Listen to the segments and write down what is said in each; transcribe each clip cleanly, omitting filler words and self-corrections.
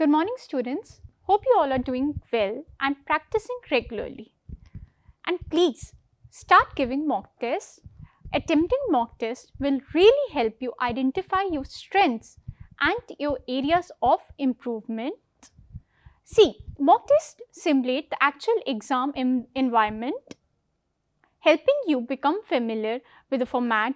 Good morning, students. Hope you all are doing well and practicing regularly. And please start giving mock tests. Attempting mock tests will really help you identify your strengths and your areas of improvement. See, mock tests simulate the actual exam environment, helping you become familiar with the format,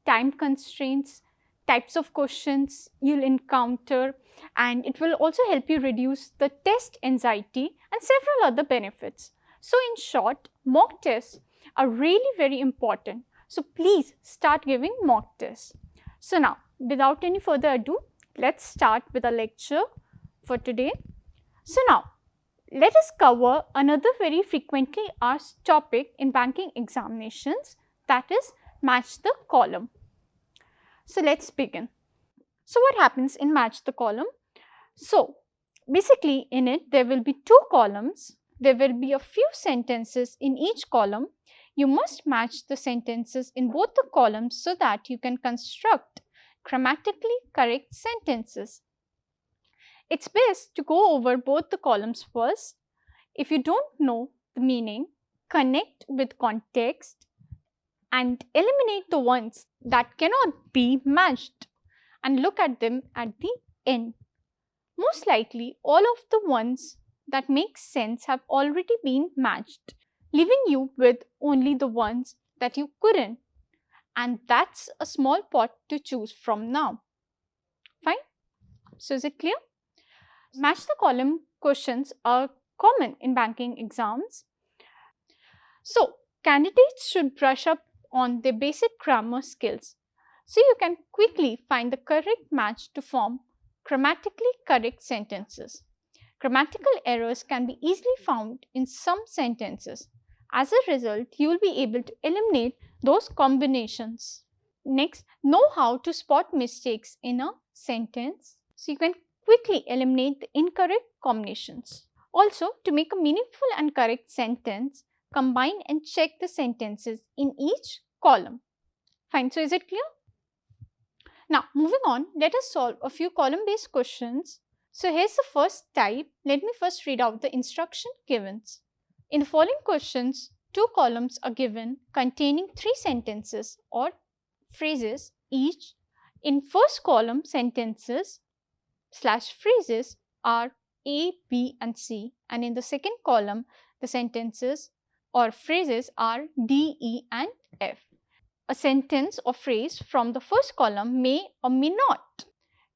time constraints, types of questions you'll encounter, and it will also help you reduce the test anxiety and several other benefits. So in short, mock tests are really very important. So please start giving mock tests. So now, without any further ado, let's start with our lecture for today. So now, let us cover another very frequently asked topic in banking examinations, that is match the column. So let's begin. So what happens in match the column? So basically in it there will be two columns. There will be a few sentences in each column. You must match the sentences in both the columns so that you can construct grammatically correct sentences. It's best to go over both the columns first. If you don't know the meaning, connect with context and eliminate the ones that cannot be matched and look at them at the end. Most likely, all of the ones that make sense have already been matched, leaving you with only the ones that you couldn't. And that's a small pot to choose from now. Fine? So is it clear? Match the column questions are common in banking exams. So candidates should brush up on their basic grammar skills so you can quickly find the correct match to form grammatically correct sentences. Grammatical errors can be easily found in some sentences. As a result, you will be able to eliminate those combinations. Next, know how to spot mistakes in a sentence so you can quickly eliminate the incorrect combinations. Also, to make a meaningful and correct sentence, combine and check the sentences in each column. Fine, so is it clear? Now, moving on, let us solve a few column-based questions. So, here's the first type. Let me first read out the instruction given. In the following questions, two columns are given containing three sentences or phrases each. In first column, sentences / phrases are A, B and C, and in the second column, the sentences or phrases are D, E and F. A sentence or phrase from the first column may or may not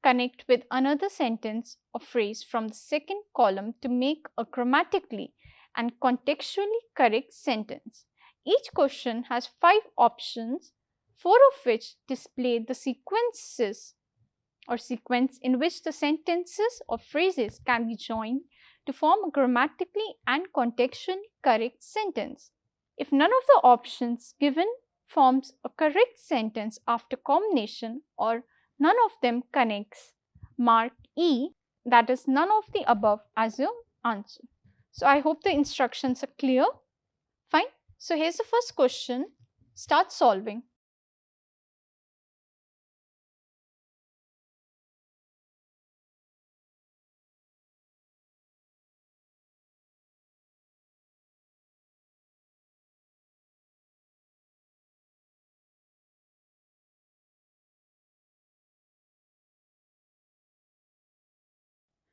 connect with another sentence or phrase from the second column to make a grammatically and contextually correct sentence. Each question has 5 options, 4 of which display the sequence in which the sentences or phrases can be joined to form a grammatically and contextually correct sentence. If none of the options given forms a correct sentence after combination or none of them connects, mark E, that is none of the above, as your answer. So I hope the instructions are clear. Fine. So here's the first question. Start solving.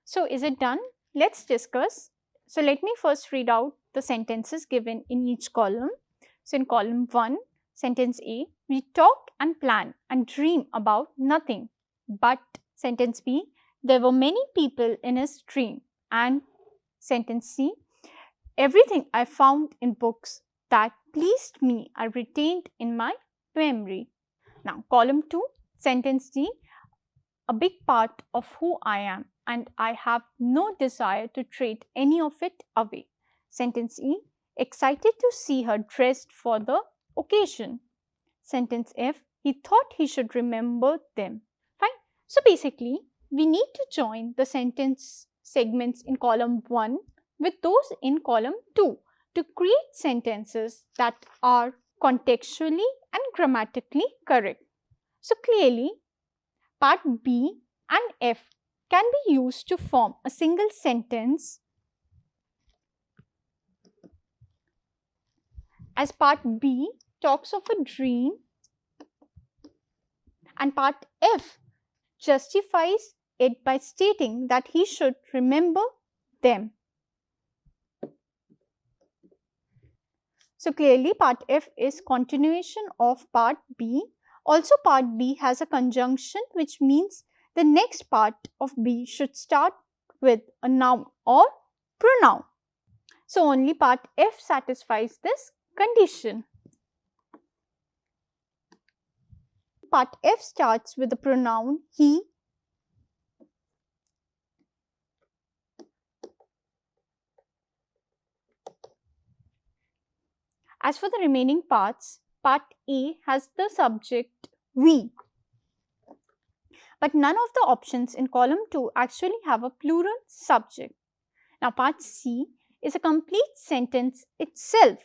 So is it done? Let's discuss. So let me first read out the sentences given in each column. So in column 1, sentence A, we talk and plan and dream about nothing. But sentence B, there were many people in his dream. And sentence C, everything I found in books that pleased me I retained in my memory. Now column 2, sentence D, a big part of who I am and I have no desire to trade any of it away. Sentence E, excited to see her dressed for the occasion. Sentence F, he thought he should remember them. Fine. So basically, we need to join the sentence segments in column 1 with those in column 2 to create sentences that are contextually and grammatically correct. So clearly, part B and F can be used to form a single sentence as part B talks of a dream and part F justifies it by stating that he should remember them. So clearly part F is continuation of part B. Also part B has a conjunction, which means the next part of B should start with a noun or pronoun. So only part F satisfies this condition. Part F starts with the pronoun he. As for the remaining parts, part A has the subject we. But none of the options in column 2 actually have a plural subject. Now part C is a complete sentence itself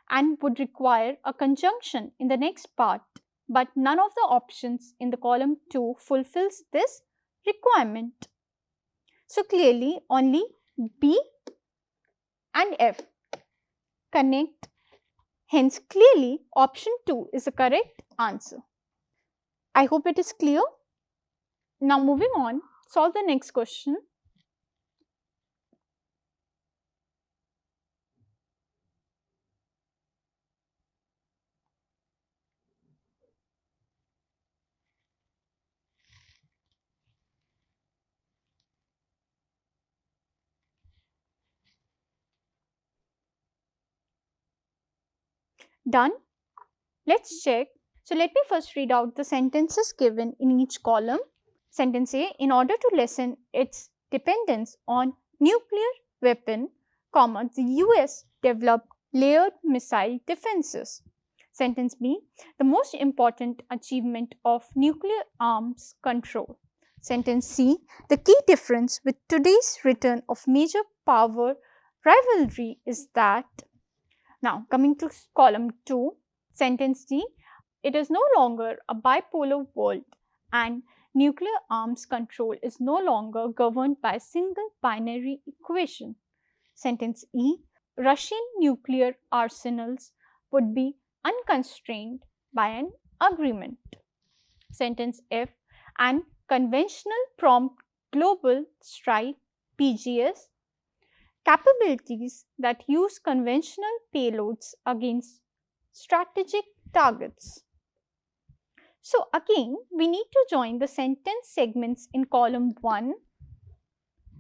and would require a conjunction in the next part, but none of the options in the column 2 fulfills this requirement. So clearly only B and F connect. Hence, clearly option 2 is the correct answer. I hope it is clear. Now moving on, solve the next question. Done? Let's check. So let me first read out the sentences given in each column. Sentence A, in order to lessen its dependence on nuclear weapon, the US developed layered missile defenses. Sentence B, the most important achievement of nuclear arms control. Sentence C, the key difference with today's return of major power rivalry is that. Now coming to column 2, sentence D, it is no longer a bipolar world and nuclear arms control is no longer governed by a single binary equation. Sentence E, Russian nuclear arsenals would be unconstrained by an agreement. Sentence F, and conventional prompt global strike PGS capabilities that use conventional payloads against strategic targets. So again, we need to join the sentence segments in column 1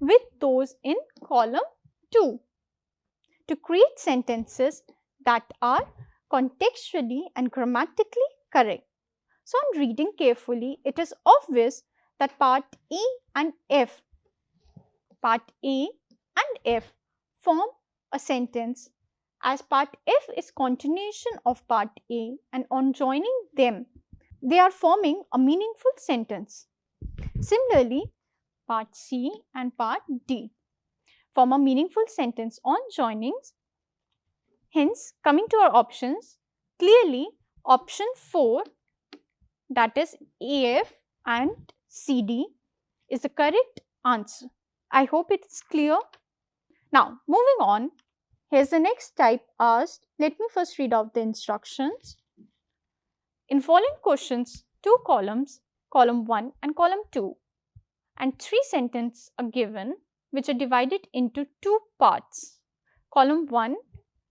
with those in column 2 to create sentences that are contextually and grammatically correct. So on reading carefully, it is obvious that part A and F form a sentence, as part F is continuation of part A, and on joining them, they are forming a meaningful sentence. Similarly, part C and part D form a meaningful sentence on joinings. Hence, coming to our options, clearly option 4, that is AF and CD, is the correct answer. I hope it is clear. Now, moving on, here's the next type asked. Let me first read out the instructions. In following questions, 2 columns, column 1 and column 2, and 3 sentences are given, which are divided into 2 parts. Column 1,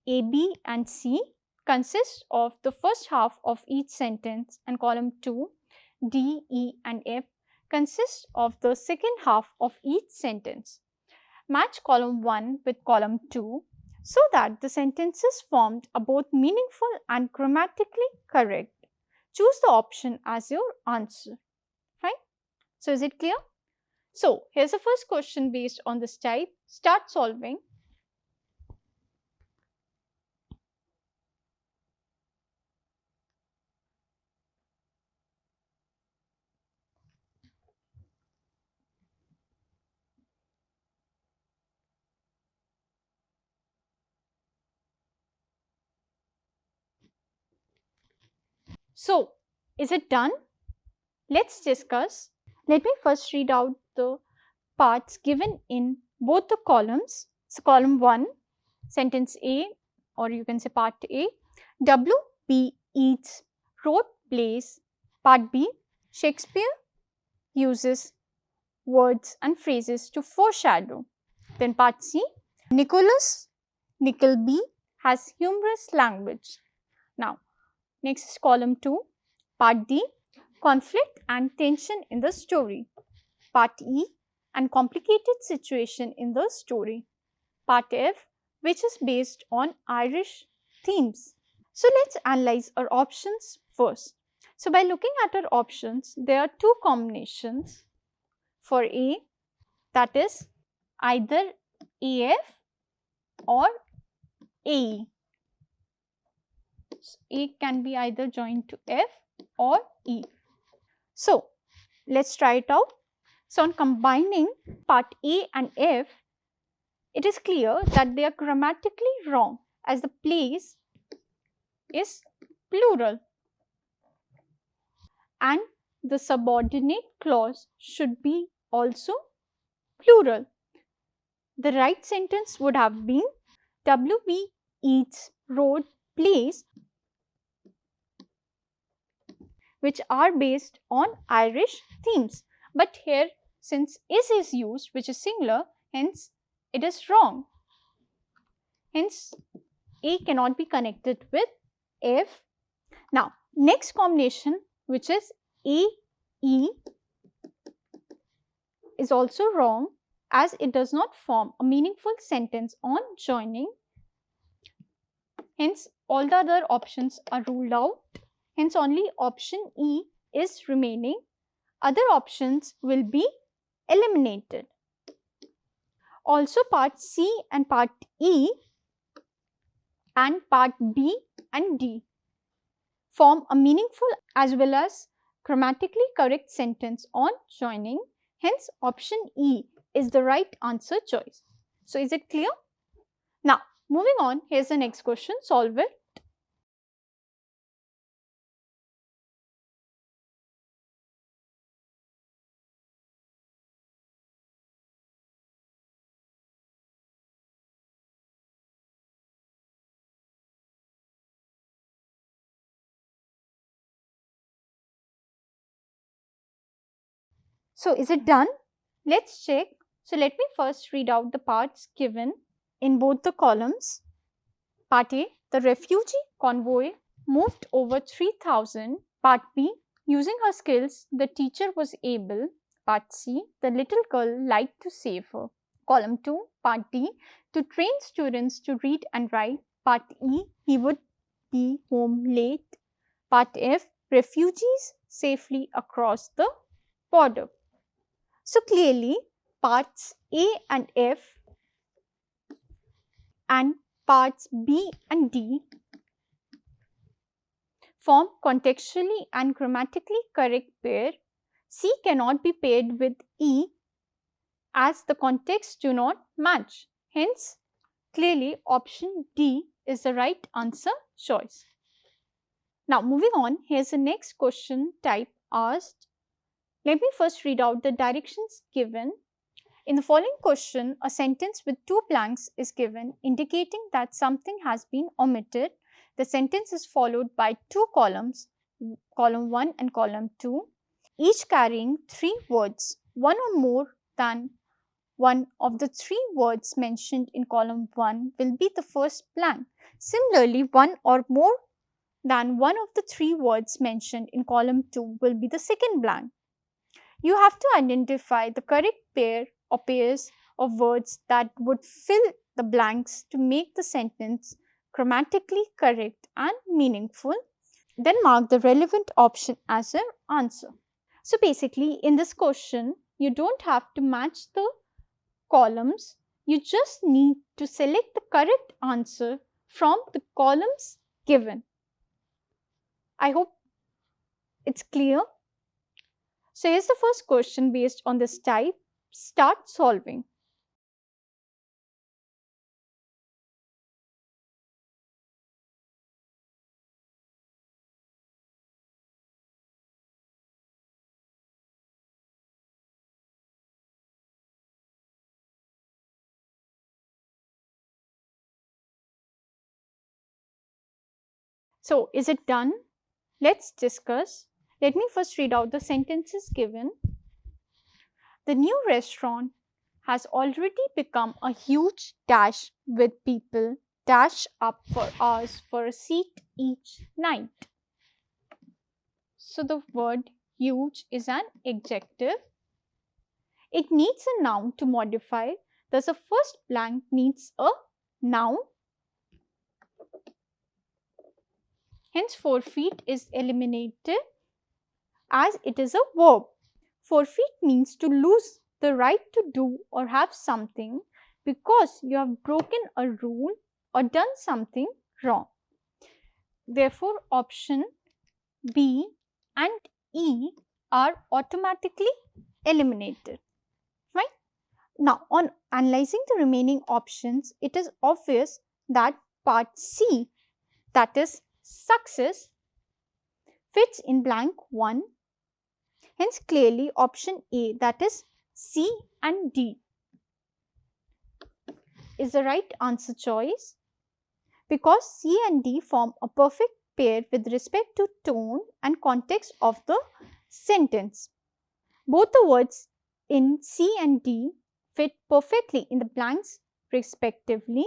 A, B and C consists of the first half of each sentence, and column 2, D, E and F consists of the second half of each sentence. Match column 1 with column 2 so that the sentences formed are both meaningful and grammatically correct. Choose the option as your answer. Fine. So is it clear? So here's the first question based on this type. Start solving. So, is it done? Let's discuss Let me first read out the parts given in both the columns. So, column 1, sentence A, or you can say part A, W.B. Yeats wrote plays. Part B, Shakespeare uses words and phrases to foreshadow. Then part C, Nicholas Nickleby has humorous language. Now, next is column 2, part D, conflict and tension in the story. Part E, and complicated situation in the story. Part F, which is based on Irish themes. So let's analyze our options first. So by looking at our options, there are two combinations for A, that is either AF or AE. So A can be either joined to F or E. So let's try it out. So on combining part A and F, it is clear that they are grammatically wrong as the place is plural and the subordinate clause should be also plural. The right sentence would have been W.B. Yeats wrote plays which are based on Irish themes. But here, since is used, which is singular, hence it is wrong. Hence, A cannot be connected with F. Now, next combination, which is AE, is also wrong as it does not form a meaningful sentence on joining. Hence, all the other options are ruled out. Hence, only option E is remaining. Other options will be eliminated. Also, part C and part E and part B and D form a meaningful as well as grammatically correct sentence on joining. Hence, option E is the right answer choice. So, is it clear? Now, moving on, here's the next question. Solve it. So, is it done? Let's check. So, let me first read out the parts given in both the columns. Part A, the refugee convoy moved over 3,000. Part B, using her skills, the teacher was able. Part C, the little girl liked to save her. Column 2, Part D, to train students to read and write. Part E, he would be home late. Part F, refugees safely across the border. So clearly, parts A and F and parts B and D form contextually and grammatically correct pair. C cannot be paired with E as the contexts do not match. Hence, clearly option D is the right answer choice. Now, moving on, here's the next question type asked. Let me first read out the directions given. In the following question, a sentence with two blanks is given indicating that something has been omitted. The sentence is followed by two columns, column 1 and column 2, each carrying three words. One or more than one of the three words mentioned in column 1 will be the first blank. Similarly, one or more than one of the three words mentioned in column 2 will be the second blank. You have to identify the correct pair or pairs of words that would fill the blanks to make the sentence grammatically correct and meaningful. Then mark the relevant option as your answer. So basically, in this question, you don't have to match the columns. You just need to select the correct answer from the columns given. I hope it's clear. So here's the first question based on this type. Start solving. So, is it done? Let's discuss. Let me first read out the sentences given. The new restaurant has already become a huge dash with people dash up for hours for a seat each night. So the word huge is an adjective. It needs a noun to modify. Thus, the first blank needs a noun. Hence, forfeit is eliminated as it is a verb. Forfeit means to lose the right to do or have something because you have broken a rule or done something wrong. Therefore, option B and E are automatically eliminated. Right? Now, on analyzing the remaining options, it is obvious that part C, that is success, fits in blank 1. Hence, clearly option A, that is C and D, is the right answer choice because C and D form a perfect pair with respect to tone and context of the sentence. Both the words in C and D fit perfectly in the blanks respectively.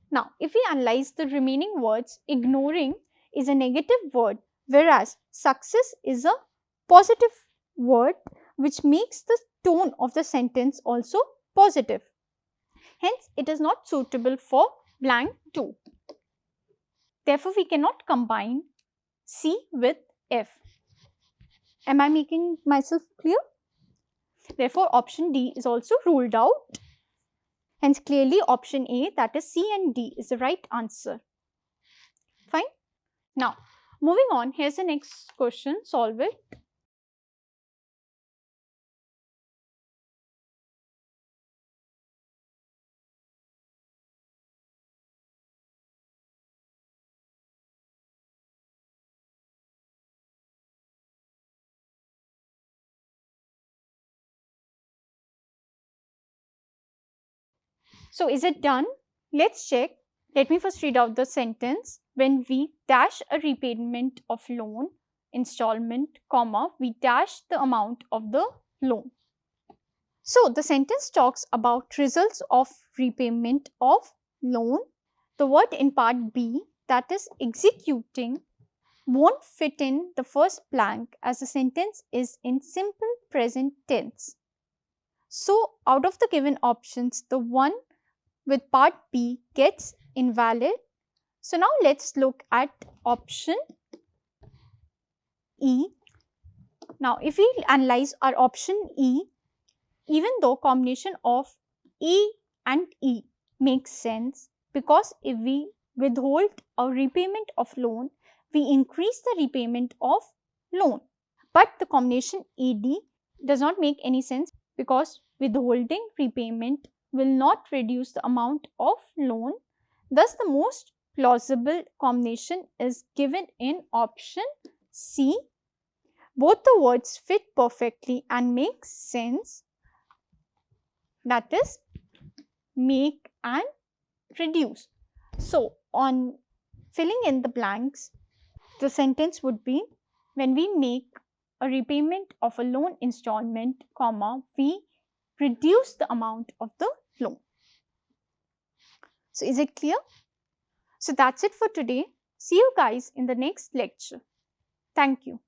Now, if we analyze the remaining words, ignoring is a negative word, whereas success is a positive word which makes the tone of the sentence also positive. Hence, it is not suitable for blank 2. Therefore, we cannot combine C with F. Am I making myself clear? Therefore, option D is also ruled out. Hence, clearly option A, that is C and D, is the right answer. Fine. Now, moving on, here's the next question. Solve it. So, is it done? Let's check. Let me first read out the sentence. When we dash a repayment of loan installment, comma, we dash the amount of the loan. So, the sentence talks about results of repayment of loan. The word in part B, that is executing, won't fit in the first blank as the sentence is in simple present tense. So, out of the given options, the one with part B gets invalid. So, now let's look at option E. Now, if we analyze our option E, even though combination of E and E makes sense, because if we withhold a repayment of loan, we increase the repayment of loan. But the combination AD does not make any sense because withholding repayment will not reduce the amount of loan. Thus, the most plausible combination is given in option C. Both the words fit perfectly and make sense, that is make and reduce. So, on filling in the blanks, the sentence would be when we make a repayment of a loan installment, comma, we reduce the amount of the loan. So, is it clear? So, that's it for today. See you guys in the next lecture. Thank you.